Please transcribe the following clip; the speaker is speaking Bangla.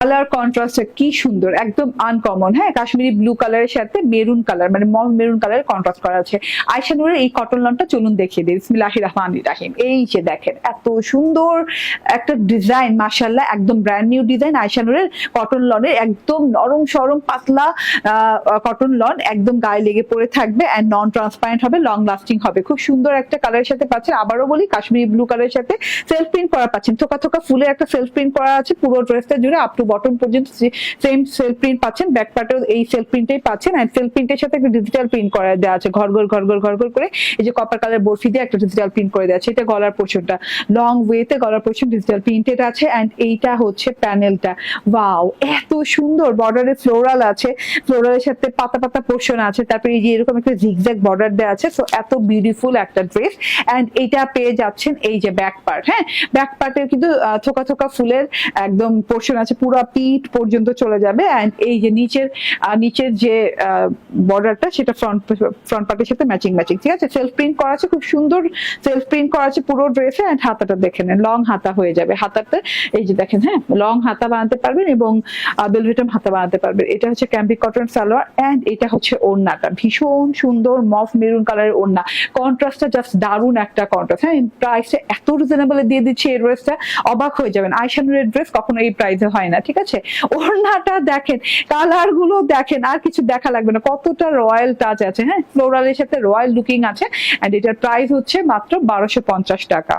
কালার কন্ট্রাস্টটা কি সুন্দর, একদম আনকমন। হ্যাঁ, কাশ্মীরি ব্লু কালারের সাথে মেরুন কালার, মানে মভ মেরুন কালারের কন্ট্রাস্ট করা আছে। আয়শা নূরের এই কটন লনটা চলুন দেখিয়ে দিই। বিসমিল্লাহির রহমানির রহিম। এই যে দেখেন এত সুন্দর একটা ডিজাইন, মাশাআল্লাহ, একদম ব্র্যান্ড নিউ ডিজাইন। আয়শা নূরের কটন লনের একদম নরম সরম পাতলা কটন লন, একদম গায়ে লেগে পড়ে থাকবে এন্ড নন ট্রান্সপারেন্ট হবে, লং লাস্টিং হবে। খুব সুন্দর একটা কালারের সাথে পাচ্ছেন। আবারও বলি, কাশ্মীরি ব্লু কালারের সাথে সেলফ প্রিন্ট করা পাচ্ছেন। থোকা থোকা ফুলের একটা সেলফ প্রিন্ট করা আছে পুরো ড্রেসটা জুড়ে, আপ টু বটম পর্যন্ত সেম সেলফ প্রিন্ট পাচ্ছেন। ব্যাক পার্টেও এই সেলফ প্রিন্টটাই পাচ্ছেন এন্ড সেলফ প্রিন্টের সাথে একটা ডিজিটাল প্রিন্ট করা দেওয়া আছে, ঘর ঘর ঘর ঘর ঘর ঘর করে এই যে কপার কালার বরফি দিয়ে একটা ডিজিটাল প্রিন্ট করে দেওয়া আছে। এটা গলার পোর্শনটা, লং ওয়েতে গলার পোর্শন ডিজিটাল প্রিন্টেড আছে এন্ড এইটা হচ্ছে প্যানেলটা। ওয়াও, এত সুন্দর। বর্ডারে ফ্লোরাল আছে, ফ্লোরালের সাথে পাতা পাতা পোর্শন আছে, তারপরে এই যে এরকম একটা জিগজ্যাগ বর্ডার দেওয়া আছে। সো এত বিউটিফুল একটা ড্রেস এন্ড এটা পেয়ে যাচ্ছেন এই যে ব্যাক পার্ট। হ্যাঁ, ব্যাক পার্টের কিন্তু থোকা থোকা ফুলের একদম পোর্শন আছে, পুরো পিঠ পর্যন্ত চলে যাবে এন্ড এই যে নিচের যে বর্ডারটা সেটা ফ্রন্ট পার্টের সাথে ম্যাচিং ম্যাচিং, ঠিক আছে। সেলফ প্রিন্ট করা আছে, খুব সুন্দর সেলফ প্রিন্ট করা আছে পুরো ড্রেসে এন্ড হাতাটা দেখে নেন, লং হাতা হয়ে যাবে। হাতাতে এই যে দেখেন, হ্যাঁ, লং হাতা বানাতে পারবেন এবং বেলভেটম হাতা বানাতে পারবেন। এটা হচ্ছে ক্যাম্পিক কটন সালোয়ার এন্ড এটা হচ্ছে ওড়নাটা, ভীষণ সুন্দর মফ মেরুন কালারের ওড়না। কন্ট্রাস্টটা জাস্ট দারুণ একটা কন্ট্রাস্ট। হ্যাঁ, প্রাইসটা এত রিজনেবলে দিয়ে দিচ্ছে এই ড্রেসটা, অবাক হয়ে যাবেন। আয়শা নূরের ড্রেস কখনো এই প্রাইসে হয় না, ঠিক আছে। ওড়নাটা দেখেন, কালার গুলো দেখেন, আর কিছু দেখা লাগবে না, কতটা রয়্যাল টাচ আছে। হ্যাঁ, ফ্লোরালের সাথে রয়্যাল লুকিং আছে এন্ড এটার প্রাইস হচ্ছে মাত্র 1250 টাকা।